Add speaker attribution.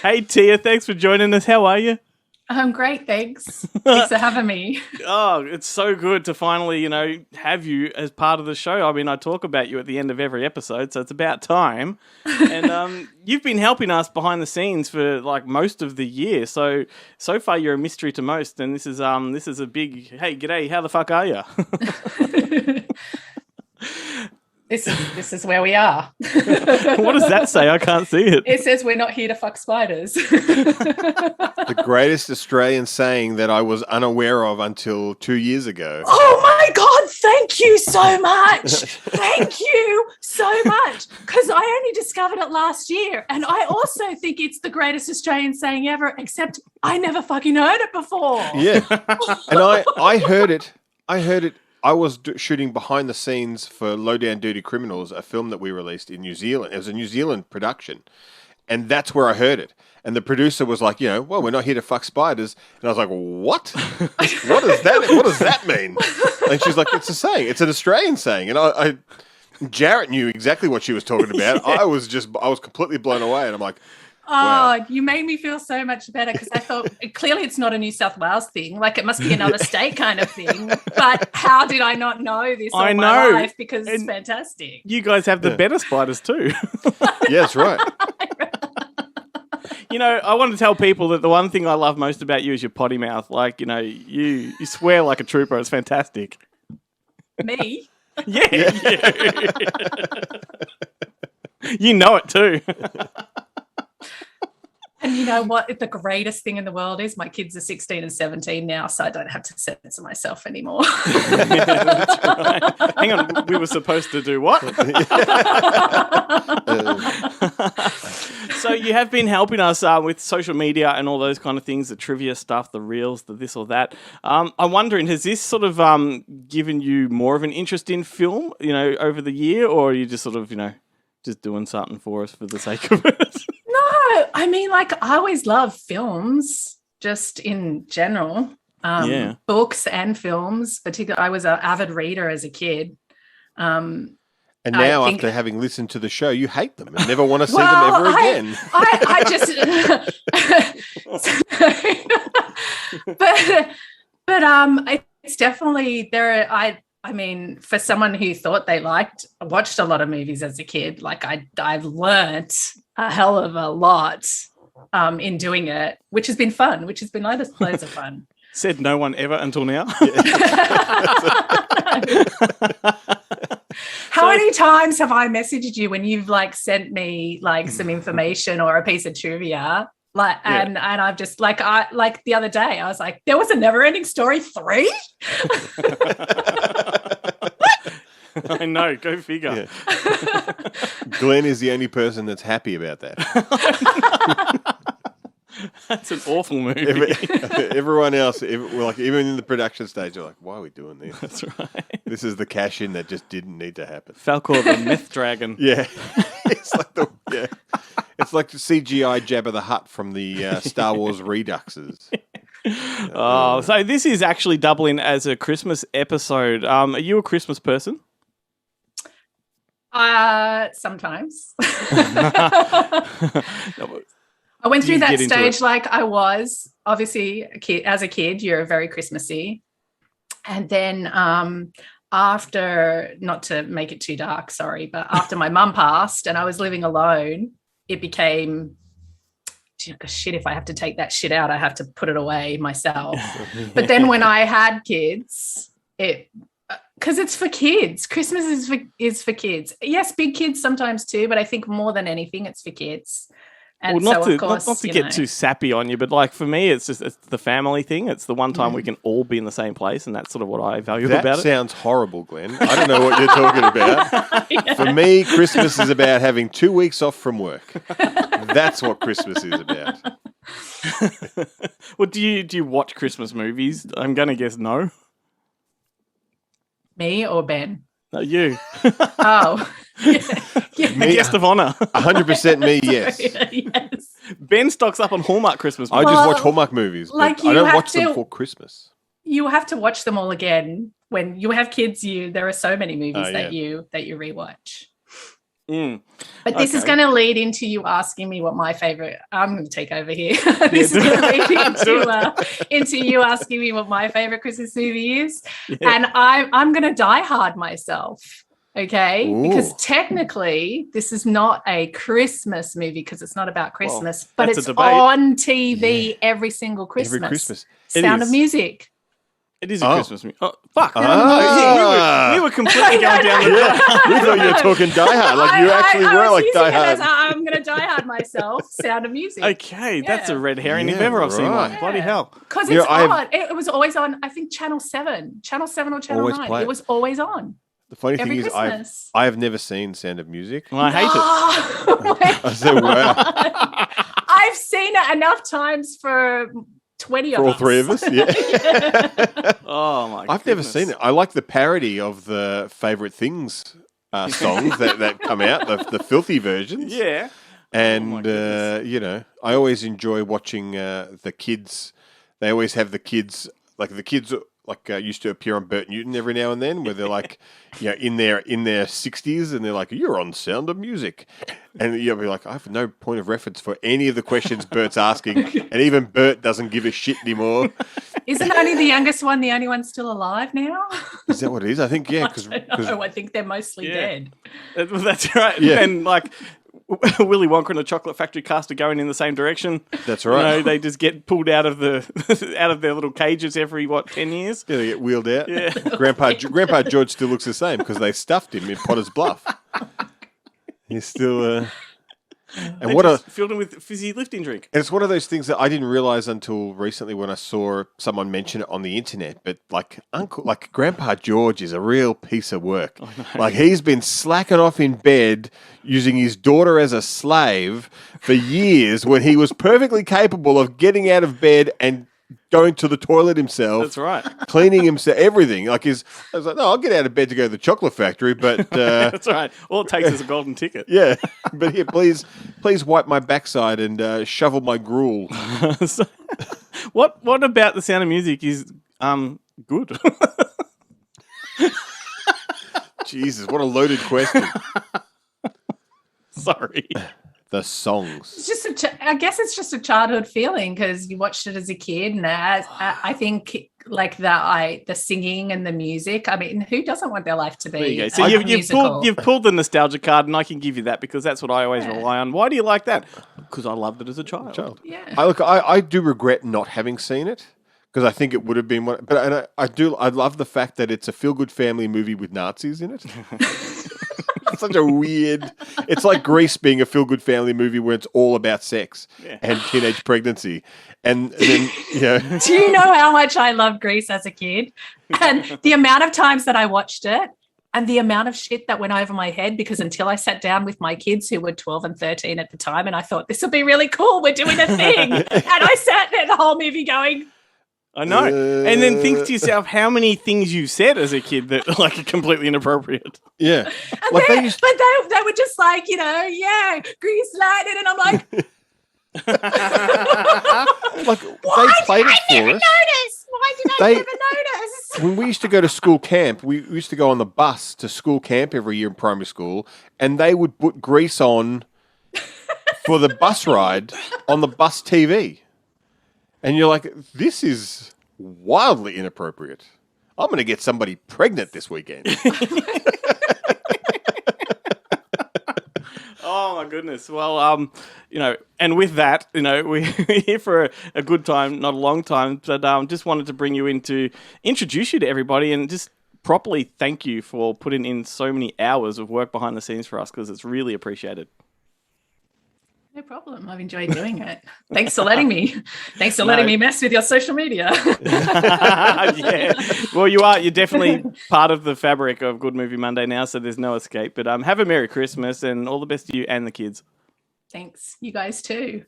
Speaker 1: Hey, Tia, thanks for joining us. How are you?
Speaker 2: I'm great, thanks. Thanks for having me.
Speaker 1: Oh, it's so good to finally, have you as part of the show. I mean, I talk about you at the end of every episode, so it's about time. And you've been helping us behind the scenes for like most of the year. So far you're a mystery to most, and this is a big hey, g'day, how the fuck are you?
Speaker 2: This is where we are.
Speaker 1: What does that say? I can't see it.
Speaker 2: It says we're not here to fuck spiders.
Speaker 3: The greatest Australian saying that I was unaware of until 2 years ago.
Speaker 2: Oh my God, thank you so much. Thank you so much. Because I only discovered it last year. And I also think it's the greatest Australian saying ever, except I never fucking heard it before.
Speaker 3: Yeah. And I heard it. I was shooting behind the scenes for Low Down Dirty Criminals, a film that we released in New Zealand. It was a New Zealand production. And that's where I heard it. And the producer was like, well, we're not here to fuck spiders. And I was like, what? What does that mean? And she's like, it's a saying. It's an Australian saying. And Jarrett knew exactly what she was talking about. Yeah. I was completely blown away. And I'm like, wow.
Speaker 2: You made me feel so much better because I thought clearly it's not a New South Wales thing. Like it must be another state kind of thing. But how did I not know this all my life? Because it's fantastic.
Speaker 1: You guys have the better spiders too.
Speaker 3: Yeah, that's right.
Speaker 1: I want to tell people that the one thing I love most about you is your potty mouth. Like, you swear like a trooper. It's fantastic.
Speaker 2: Me?
Speaker 1: Yeah. You know it too.
Speaker 2: And you know what? The greatest thing in the world is my kids are 16 and 17 now, so I don't have to censor myself anymore.
Speaker 1: Yeah, that's right. Hang on, we were supposed to do what? So you have been helping us with social media and all those kind of things, the trivia stuff, the reels, the this or that. I'm wondering, has this sort of given you more of an interest in film, over the year, or are you just sort of, just doing something for us for the sake of it?
Speaker 2: No, I mean, I always love films, just in general. Books and films, particularly. I was an avid reader as a kid.
Speaker 3: And now, after having listened to the show, you hate them and never want to see them ever again.
Speaker 2: I just, but it's definitely there. I mean, for someone who thought they watched a lot of movies as a kid, like I've learnt a hell of a lot in doing it, which has been fun, which has been loads of fun.
Speaker 1: Said no one ever until now.
Speaker 2: How many times have I messaged you when you've sent me some information or a piece of trivia? And I've just the other day I was like, there was a Never Ending Story 3.
Speaker 1: I know, go figure.
Speaker 3: Yeah. Glenn is the only person that's happy about that.
Speaker 1: That's an awful movie.
Speaker 3: Everyone else, even in the production stage, they're like, why are we doing this?
Speaker 1: That's right.
Speaker 3: This is the cash-in that just didn't need to happen.
Speaker 1: Falcor the Myth Dragon.
Speaker 3: Yeah. It's like the CGI Jabba the Hutt from the Star Wars Reduxes.
Speaker 1: So this is actually doubling as a Christmas episode. Are you a Christmas person?
Speaker 2: Sometimes. I went through that stage like I was obviously a kid. As a kid, you're very Christmassy. And then after, not to make it too dark, sorry, but after my mum passed and I was living alone, it became, shit, if I have to take that shit out, I have to put it away myself. But then when I had kids, because it's for kids. Christmas is for kids. Yes, big kids sometimes too, but I think more than anything, it's for kids. And
Speaker 1: not to get too sappy on you, but for me, it's the family thing. It's the one time we can all be in the same place, and that's sort of what I value about it.
Speaker 3: That sounds horrible, Glenn. I don't know what you're talking about. Yeah. For me, Christmas is about having 2 weeks off from work. That's what Christmas is about.
Speaker 1: Well, do you watch Christmas movies? I'm going to guess no.
Speaker 2: Me or Ben?
Speaker 1: No, you.
Speaker 2: Oh. Yeah.
Speaker 1: Me, guest of honour.
Speaker 3: 100% me, yes.
Speaker 2: Yes.
Speaker 1: Ben stocks up on Hallmark Christmas movies.
Speaker 3: I just watch Hallmark movies, but I don't watch them for Christmas.
Speaker 2: You have to watch them all again. When you have kids, there are so many movies that you rewatch.
Speaker 1: Mm.
Speaker 2: But this is
Speaker 1: Okay.
Speaker 2: going to lead into you asking me what my favorite. I'm going to take over here. This
Speaker 1: do
Speaker 2: is going to
Speaker 1: it.
Speaker 2: lead
Speaker 1: Do
Speaker 2: into you asking me what my favorite Christmas movie is,
Speaker 1: Yeah.
Speaker 2: and I'm going to die hard myself. Okay,
Speaker 3: Ooh.
Speaker 2: because technically this is not a Christmas movie because it's not about Christmas, but
Speaker 1: that's a
Speaker 2: it's
Speaker 1: debate.
Speaker 2: on TV every single Christmas.
Speaker 3: Every Christmas.
Speaker 1: It
Speaker 2: Sound
Speaker 1: is.
Speaker 2: of Music.
Speaker 1: It is a
Speaker 3: Oh.
Speaker 1: Christmas movie. Oh, fuck.
Speaker 3: Ah.
Speaker 1: We were completely going down the
Speaker 3: Yeah, we thought you were talking Die Hard, like you actually
Speaker 2: I
Speaker 3: were
Speaker 2: was
Speaker 3: like
Speaker 2: using
Speaker 3: Die
Speaker 2: it as
Speaker 3: Hard.
Speaker 2: I'm going to die hard myself. Sound of Music.
Speaker 1: Okay, that's a
Speaker 2: Yeah.
Speaker 1: red herring if
Speaker 3: Yeah,
Speaker 1: ever I've seen one.
Speaker 3: right.
Speaker 1: Bloody hell.
Speaker 2: Because
Speaker 3: You
Speaker 2: it's
Speaker 3: know, I've-
Speaker 2: on. It was always on, I think, Channel 7 or Channel
Speaker 3: Always
Speaker 2: 9.
Speaker 3: play it.
Speaker 2: It was always on.
Speaker 3: The funny
Speaker 2: Every
Speaker 3: thing is,
Speaker 2: Christmas.
Speaker 3: I have never seen Sound of Music.
Speaker 1: Well, I hate it.
Speaker 2: Oh,
Speaker 3: I said, wow.
Speaker 2: I've seen it enough times for 20
Speaker 3: For
Speaker 2: of
Speaker 3: all
Speaker 2: us.
Speaker 3: three of us, yeah.
Speaker 1: Oh my!
Speaker 3: I've never
Speaker 1: goodness.
Speaker 3: seen it. I like the parody of the favorite things songs that come out, the filthy versions.
Speaker 1: Yeah.
Speaker 3: And
Speaker 1: goodness.
Speaker 3: you know, I always enjoy watching the kids. They always have the kids used to appear on Bert Newton every now and then, where they're like, you know, in their 60s, and they're like, "You're on Sound of Music," and you'll be like, "I have no point of reference for any of the questions Bert's asking," and even Bert doesn't give a shit anymore.
Speaker 2: Isn't only the youngest one the only one still alive now?
Speaker 3: Is that what it is? I think yeah, because
Speaker 2: No, I think they're mostly
Speaker 1: Yeah.
Speaker 2: dead.
Speaker 1: That's right.
Speaker 3: Yeah.
Speaker 1: And like Willy Wonka and the Chocolate Factory cast are going in the same direction.
Speaker 3: that's
Speaker 1: You
Speaker 3: right.
Speaker 1: know, they just get pulled out of the out of their little cages every 10 years.
Speaker 3: Yeah, they get wheeled out.
Speaker 1: Yeah.
Speaker 3: Grandpa George still looks the same because they stuffed him in Potter's Bluff. He's still. And
Speaker 1: They
Speaker 3: what a
Speaker 1: just filled them with fizzy lifting drink.
Speaker 3: and it's one of those things that I didn't realize until recently when I saw someone mention it on the internet. But like Grandpa George is a real piece of work. Like he's been slacking off in bed using his daughter as a slave for years when he was perfectly capable of getting out of bed and going to the toilet himself.
Speaker 1: That's right.
Speaker 3: Cleaning himself, everything. I was like, no, I'll get out of bed to go to the chocolate factory, but
Speaker 1: That's right. All it takes is a golden ticket.
Speaker 3: yeah, but here, please wipe my backside and shovel my gruel.
Speaker 1: So, what about the Sound of Music is good?
Speaker 3: Jesus, what a loaded question.
Speaker 1: Sorry.
Speaker 3: The songs.
Speaker 2: It's just I guess it's just a childhood feeling because you watched it as a kid, and I think like the singing and the music. I mean, who doesn't want their life to be
Speaker 1: There you go. So
Speaker 2: a
Speaker 1: you've
Speaker 2: musical?
Speaker 1: pulled the nostalgia card, and I can give you that because that's what I always
Speaker 2: Yeah.
Speaker 1: rely on. Why do you like that? Because I loved it as a child.
Speaker 2: Yeah.
Speaker 3: I do regret not having seen it because I think it would have been one. But I love the fact that it's a feel-good family movie with Nazis in it. It's such a weird. It's like Grease being a feel-good family movie where it's all about sex
Speaker 1: Yeah.
Speaker 3: and teenage pregnancy, and then you know.
Speaker 2: Do you know how much I loved Grease as a kid? And the amount of times that I watched it and the amount of shit that went over my head because until I sat down with my kids who were 12 and 13 at the time and I thought, this will be really cool. We're doing a thing. And I sat there the whole movie going,
Speaker 1: I know. And then think to yourself how many things you've said as a kid that like are completely inappropriate.
Speaker 3: Yeah,
Speaker 2: and
Speaker 3: like
Speaker 2: they,
Speaker 3: they used.
Speaker 2: but they were just like, you know, yeah, Grease lightning. And I'm like,
Speaker 3: Like
Speaker 2: why
Speaker 3: they played
Speaker 2: did
Speaker 3: it
Speaker 2: I
Speaker 3: for
Speaker 2: never
Speaker 3: us.
Speaker 2: notice? Why did I
Speaker 3: They-
Speaker 2: never notice?
Speaker 3: When we used to go to school camp, we used to go on the bus to school camp every year in primary school, and they would put Grease on for the bus ride on the bus TV. And you're like, this is wildly inappropriate. I'm going to get somebody pregnant this weekend.
Speaker 1: Oh my goodness. Well, you know, and with that, you know, we're here for a good time, not a long time, but just wanted to bring you in to introduce you to everybody and just properly thank you for putting in so many hours of work behind the scenes for us because it's really appreciated.
Speaker 2: No problem. I've enjoyed doing it. Thanks for letting me. Thanks for letting me mess with your social media.
Speaker 1: Yeah. Well, you're definitely part of the fabric of Good Movie Monday now, so there's no escape. But have a Merry Christmas and all the best to you and the kids.
Speaker 2: Thanks. You guys too.